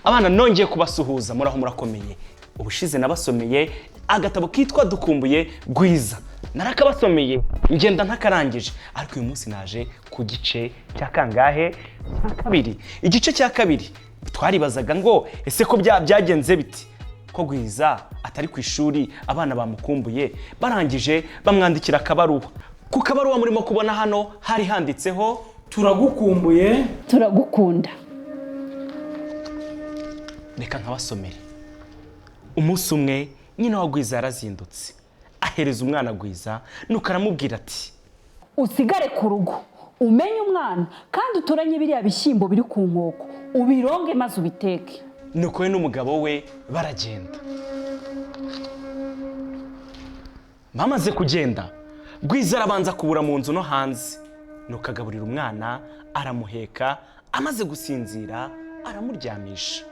Abana nongeye kubasuhuza muraho murakomeye. Ubushize nabasomeye agatabo kitwa Dukumbuye GWIZA. Narakabasomeye ngenda ntakarangije, ariko uyu munsi naje ku gice cya kangahe cya kabiri. Igice cya kabiri twaribazaga ngo ese ko byagenze biti ko GWIZA atari ku ishuri abana bamukumbuye barangije bamwandikira akabaruwa. Ku kabaruwa murimo kubona hano hari handitseho turagukumbuye turagukunda. Reka nkabasomere. Umunsi umwe nyina wa GWIZA yarazindutse ahereza umwana GWIZA nuko aramubwira ati usigare ku rugo umenye umwana kandi utoranye biriya bishyimbo biri ku nkoko ubironge maze ubiteke. nuko we n'umugabo we baragenda. Bamaze kugenda GWIZA arabanza kubura mu nzu no hanze, nuko agaburira umwana aramuheka, amaze gusinzira aramuryamisha.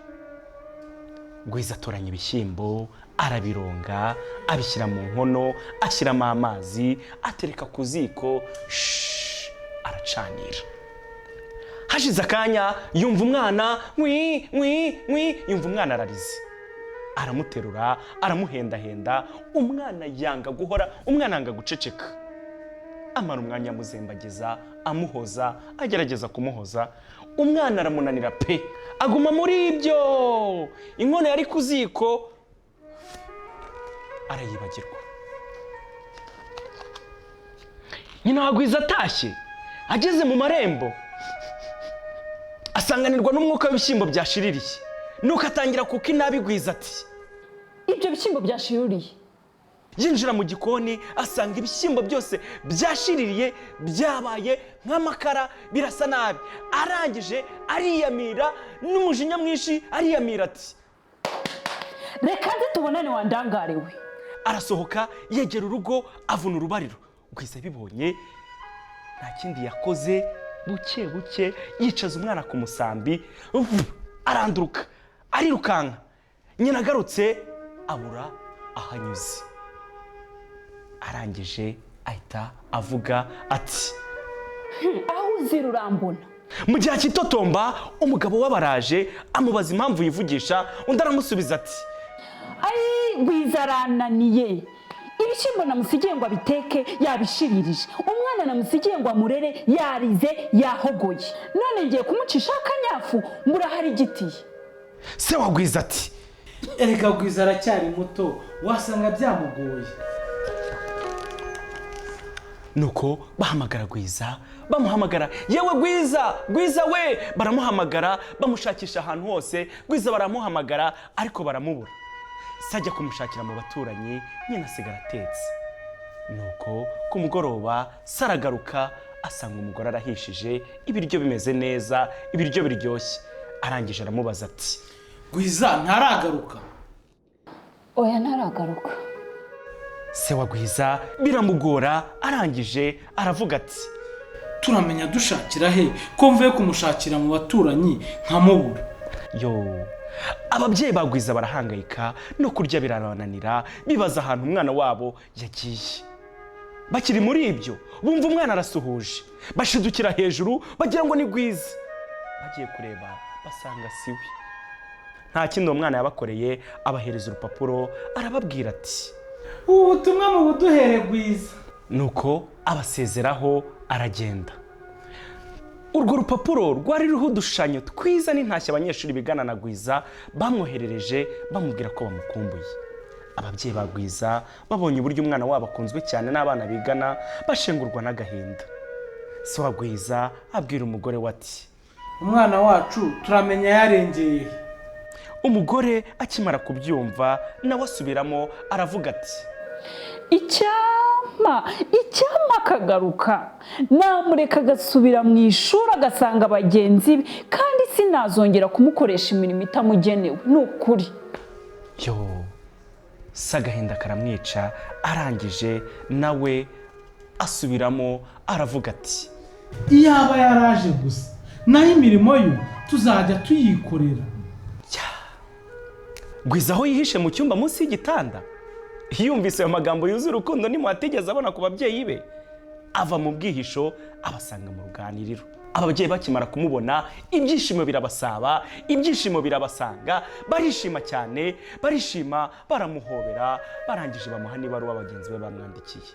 GWIZA atoranya ibishyimbo arabironga abishyira mu nkono ashyiramo amazi atereka ku ziko aracanira. Hashize akanya yumva umwana yumva umwana ararize, aramuterura aramuhendahenda, umwana yanga guhora, umwana yanga guceceka. Amara umwanya amuzembagiza amuhoza, agerageza kumuhoza, umwana aramunanira pe, aguma muri ibyo. Inkono yari ku ziko arayibagirwa. Nyina wa GWIZA atashye ageze mu marembo asanganirwa n'umwuka w'ibishyimbo byashiririye, nuko atangira kuko inabi GWIZA ati Ibyo bishyimbo byashiririye. Yinjira mu gikoni asanga ibishyimbo byose byashiririye byabaye nk'amakara birasa nabi. Arangije ariyamira n'umujinya mwinshi ariyamira ati Reka nze tubonane wandangariwe. Arasohoka yegera urugo avuna urubariro. GWIZA bibonye nta kindi yakoze, buke buke yicaza umwana ku musambi, aranduruka arirukanka. Nyina agarutse abura ahanyuze. Arangije ahita avuga ati aho uzira urambona. Mu gihe akitotomba umugabo w'abaraje amubaza impamvu yivugisha, undi aramusubiza ati Ai GWIZA arananiye. Ibishyimbo namusigiye ngo abiteke yabishiririje, umwana namusigiye ngo amurere yarize yahogoye, none ngiye kumucisha akanyafu murahari igitiye. Se wa GWIZA ati erega GWIZA aracyari muto wasanga byamugoye. nuko bahamagara GWIZA, bamuhamagara yewe GWIZA we, baramuhamagara bamushakisha ahantu hose. GWIZA baramuhamagara ariko baramubura. Sajya kumushakira mu baturanyi, nyina asigara atetse. Nuko ku mugoroba saragaruka asanga umugore arahishije, ibiryo bimeze neza, ibiryo biryoshye. Arangije aramubaza ati GWIZA ntaragaruka? Oya ntaragaruka. Se wa GWIZA biramugora, arangije aravuga ati turamenya dushakira he ko mvuye kumushakira mu baturanyi nkamubura. yo. Ababyeyi ba GWIZA barahangayika no kurya birabananira, bibaza ahantu umwana wabo yagiye. Bakiri muri ibyo bumva umwana arasuhuje, bashidukira hejuru bagira ngo ni GWIZA. Bagiye kureba basanga siwe. Nta kindi uwo mwana yabakoreye, abahereza urupapuro arababwira ati ubutumwa mu buduhere GWIZA. nuko abasezeraho aragenda. Urwo rupapuro rwari ruriho udushushanyo twiza n'intashya abanyeshuri bigana na GWIZA bamwoherereje bamubwira ko bamukumbuye. Ababyeyi ba GWIZA babonye uburyo umwana wabo akunzwe cyane n'abana bigana, bashengurwa n'agahinda. Se wa GWIZA abwira umugore we ati umwana wacu turamenya yarengeye. Umugore akimara kubyumva nawe asubiramo aravuga ati Icyama akagaruka, namureka agasubira mu ishuri agasanga bagenzi be, kandi sinazongera kumukoresha imirimo itamugenewe. Ni ukuri. yo. Se agahinda karamwica, arangije nawe asubiramo aravuga ati iyaba yaraje gusa naho imirimo yo tuzajya tuyikorera. GWIZA aho yihishe mu cyumba munsi y'igitanda, yumvise ayo magambo yuzuye urukundo nimuhatigeze abona ku babyeyi be, ava mu bwihisho abasanga mu ruganiriro. ababyeyi bakimara kumubona ibyishimo birabasaba, ibyishimo birabasanga, barishima cyane, barishima, baramuhobera, barangije bamuha n'ibaruwa bagenzi be bamwandikiye.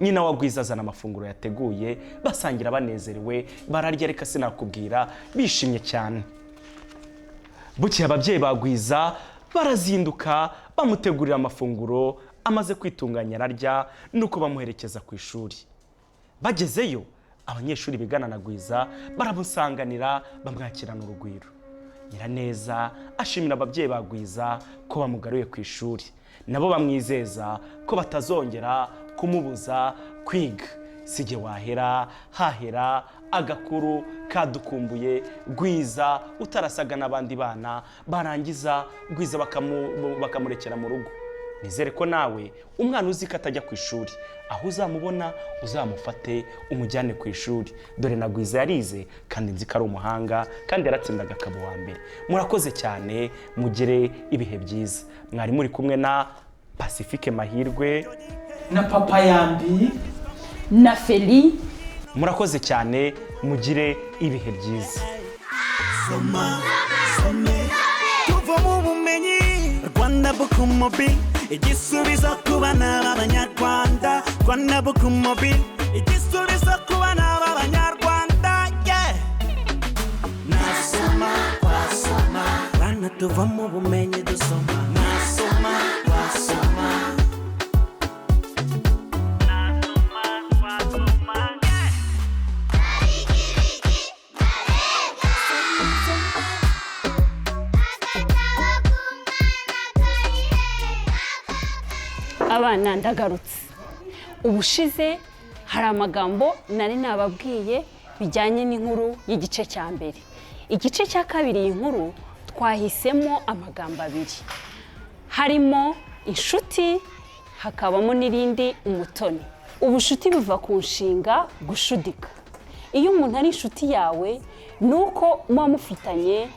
Nyina wa Gwiza azana amafunguro yateguye, basangira banezerewe, bararya reka sinakubwira, bishimye cyane. Bukiye ababyeyi ba Gwiza barazinduka bamutegurira amafunguro, amaze kwitunganya ararya nuko bamuherekeza ku ishuri. Bagezeyo abanyeshuri bigana na Gwiza baramusanganira, bamwakirana urugwiro. Nyiraneza ashimira ababyeyi ba Gwiza ko bamugaruye ku ishuri, nabo bamwizeza ko batazongera kumubuza kwiga. Sije wahera hahera agakuru kadukumbuye Gwiza utarasaga n'abandi bana, barangiza Gwiza bakamurekera mu rugo. Nizere ko nawe umwana uzi ko atajya ku ishuri, aho uzamubona uzamufate umujyane ku ishuri. Dore na Gwiza yarize kandi nzi ko ari umuhanga kandi yaratsindaga akaba wa mbere. Murakoze cyane, mugire ibihe byiza. Mwari muri kumwe na Pacifique Mahirwe na papa Yambi na Feli. Murakoze cyane, mugire ibihe byiza. Tuva mu bumenyi Rwanda Bookmobile, igisubizo ku bana b'Abanyarwanda. Rwanda Bookmobile, igisubizo ku bana b'Abanyarwanda. Nasoma twasoma, bana tuva mu bumenyi dusoma. Nasoma twasoma. Abana ndagarutse. Ubushize hari amagambo nari nababwiye bijyanye n'inkuru y'igice cya mbere. Igice cya kabiri y'inkuru twahisemo amagambo abiri, harimo inshuti, hakabamo n'irindi umutoni. Ubushuti buva ku nshinga gushudika. Iyo umuntu ari inshuti yawe nuko muba mufitanye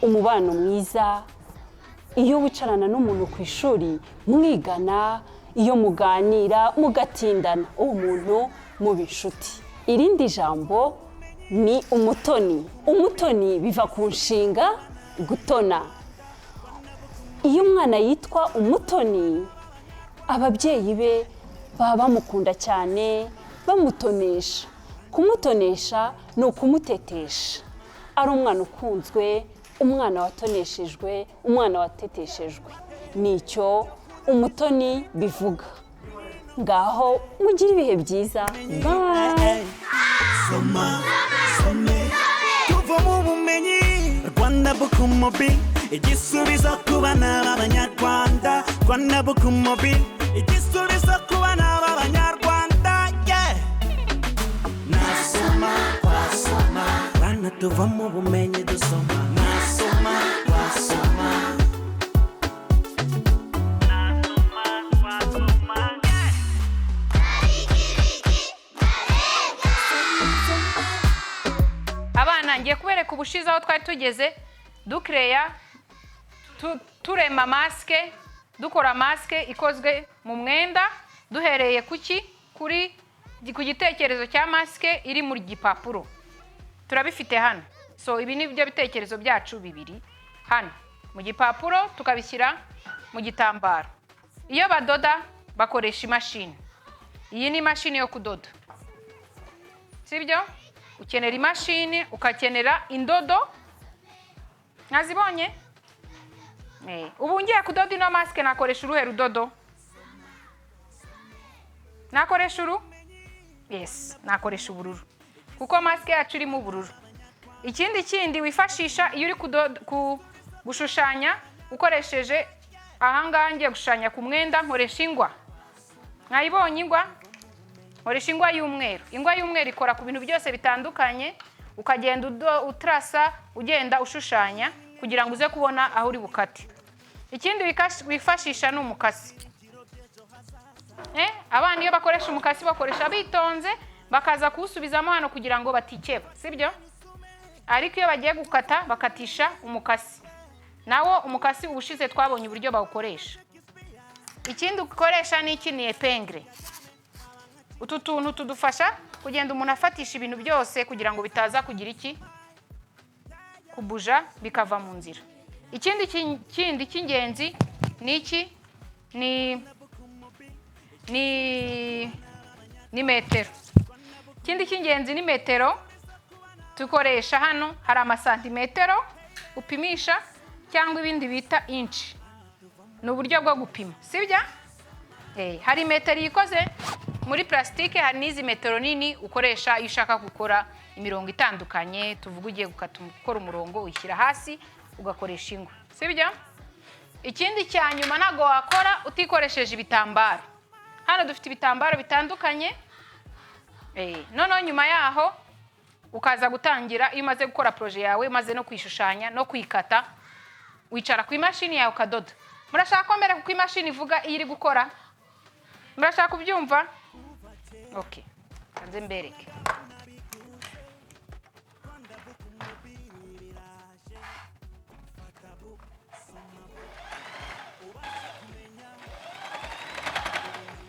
umubano mwiza. Iyo wicarana n'umuntu ku ishuri mwigana, iyo muganira mugatindana, uwo muntu muba inshuti. Irindi jambo ni umutoni. Umutoni biva ku nshinga gutona. Iyo umwana yitwa umutoni, ababyeyi be baba bamukunda cyane, bamutonesha. Kumutonesha ni ukumutetesha. Ari umwana ukunzwe, umwana watoneshejwe, umwana wateteshejwe. Nicyo umutoni bivuga. Ngaho mugire ibihe byiza. Bye. Tuva mu bumenyi Rwanda Bookmobile, igisubizo ku bana b'Abanyarwanda. Rwanda Bookmobile, igisubizo ku bana b'Abanyarwanda. Nasoma twasoma, bana tuva mu bumenyi dusoma. Nasoma twasoma. Abana ngiye kubereka ubushize aho twari tugeze dukereya turema maske, dukora maske ikozwe mu mwenda, duhereye kuki ku gitekerezo cya maske iri mu gipapuro. Turabifite hano. So ibi ni byo bitekerezo byacu bibiri hano mu gipapuro, tukabishyira mu gitambaro. Iyo badoda bakoresha imashini. Iyi ni imashini yo kudoda, sibyo? Ukenera imashini, ukakenera indodo. Nazibonye? Ubu ngiye kudoda ino maske nakoresha uruhe rudodo? Nakoresha uru? Yes, nakoresha ubururu. Kuko maske yacu irimo ubururu. Ikindi wifashisha iyo uri gushushanya ukoresheje ahangaha ngiye gushushanya ku mwenda, nkoresha ingwa. Mwayibonye ingwa? Nkoresha ingwa y'umweru. Ingwa y'umweru ikora ku bintu byose bitandukanye, ukagenda utrasa, ugenda ushushanya kugira ngo uze kubona aho uri bukate. Ikindi wifashisha n'umukasi. Abana iyo bakoresha umukasi bakoresha bitonze, bakaza kuwusubizamo hano kugira ngo batikeba, sibyo? Ariko iyo bagiye gukata bakatisha umukasi. Nawo umukasi ubushize twabonye uburyo bawukoresha. Ikindi ukoresha ni iki? Ni epengre. Utu tuntu tudufasha kugenda umuntu afatisha ibintu byose kugira ngo bitaza kugira iki kubuja bikava mu nzira. Ikindi cy'ingenzi ni iki ni metero. Ikindi cy'ingenzi ni metero tukoresha hano. Hari amasantimetero upimisha cyangwa ibindi bita inch. Ni uburyo bwo gupima, sibyo? Hari metero ikoze muri plastike, hari n'izi metero nini ukoresha iyo ushaka gukora imirongo itandukanye. Tuvuga ugiye gukora umurongo uyishyira hasi ugakoresha ingwa, sibyo? Ikindi cya nyuma ntago wakora utikoresheje ibitambaro. Hano dufite ibitambaro bitandukanye. Noneho nyuma yaho ukaza gutangira, iyo umaze gukora projet yawe, umaze no kwishushanya no kwikata, wicara ku imashini yawe ukadoda. Murashaka ko mbere ku imashini ivuga iyo iri gukora? Murashaka kubyumva? Okay, kanze mbereke.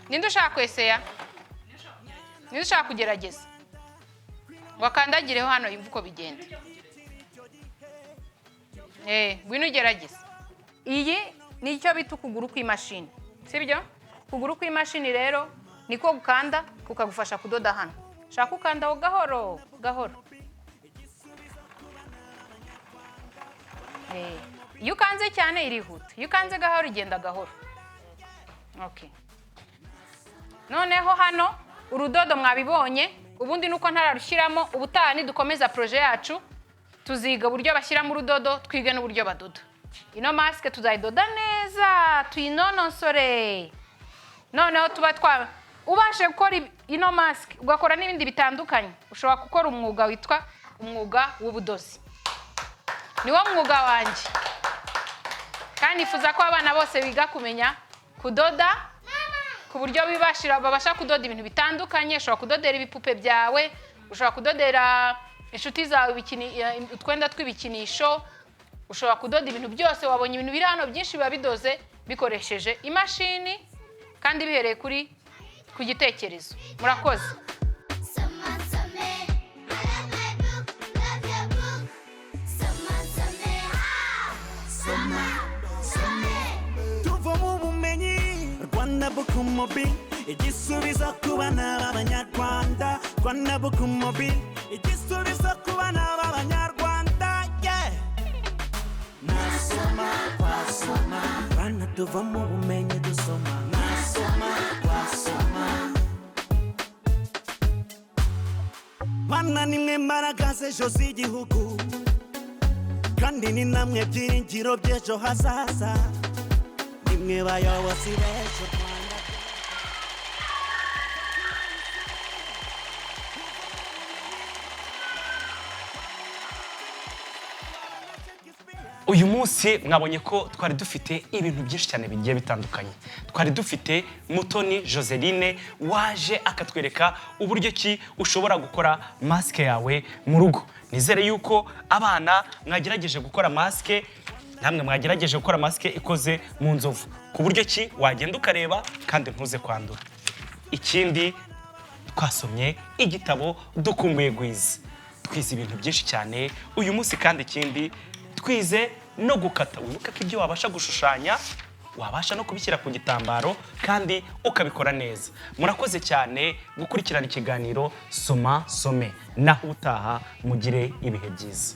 Ninde ushaka kweseya? Ninde ushaka kugerageza? Wakandagireho hano yumva uko bigenda. Ngwino ugerageza. Iyi ni icyo bita ukuguru kw'imashini, sibyo? Ukuguru kw'imashini rero niko gukanda kukagufasha kudoda hano. Shaka ukanda gahoro gahoro. Iyo ukanze cyane irihuta, iyo ukanze gahoro igenda gahoro. Okay. Noneho hano urudodo mwabibonye, ubundi nuko ntararushyiramo. Ubutaha nidukomeza projet yacu tuziga uburyo bashyiramo urudodo, twige n'uburyo badoda. Ino mask tuzayidoda neza, tuyinonosore. Noneho tuba ubashe gukora ino mask ugakora n'ibindi bitandukanye. Ushobora gukora umwuga witwa umwuga w'ubudozi. Niwo mwuga wanjye. Kandi nifuza ko abana bose biga kumenya kudoda ku buryo babasha kudoda ibintu bitandukanye. Ushobora kudodera ibipupe byawe, ushobora kudodera inshuti zawe utwenda tw'ibikinisho, ushobora kudoda ibintu byose. Wabonye ibintu biri hano byinshi biba bidoze bikoresheje imashini kandi bihereye ku gitekerezo. Murakoze. Rwanda Bookmobile igisubizo ku bana b'Abanyarwanda. Rwanda Bookmobile igisubizo ku bana b'Abanyarwanda. Nasoma twasoma, bana tuva mu bumenyi dusoma. Nasoma twasoma, bana nimwe mbaraga z'ejo z'igihugu, kandi ni namwe byiringiro by'ejo hazaza. Nimwe bayobozi b'ejo Rwanda. Uyu munsi mwabonye ko twari dufite ibintu byinshi cyane bigiye bitandukanye. Twari dufite Mutoni Joseline waje akatwereka uburyo ki ushobora gukora maske yawe mu rugo. Nizere yuko abana mwagerageje gukora maske, namwe mwagerageje gukora maske ikoze mu nzovu, ku buryo ki wagenda ukareba kandi ntuze kwandura. Ikindi twasomye igitabo Dukumbuye GWIZA, twize ibintu byinshi cyane uyu munsi. Kandi ikindi twize no gukata. Wibuka ko ibyo wabasha gushushanya wabasha no kubishyira ku gitambaro kandi ukabikora neza. Murakoze cyane gukurikirana ikiganiro Soma Some, naho utaha mugire ibihe byiza.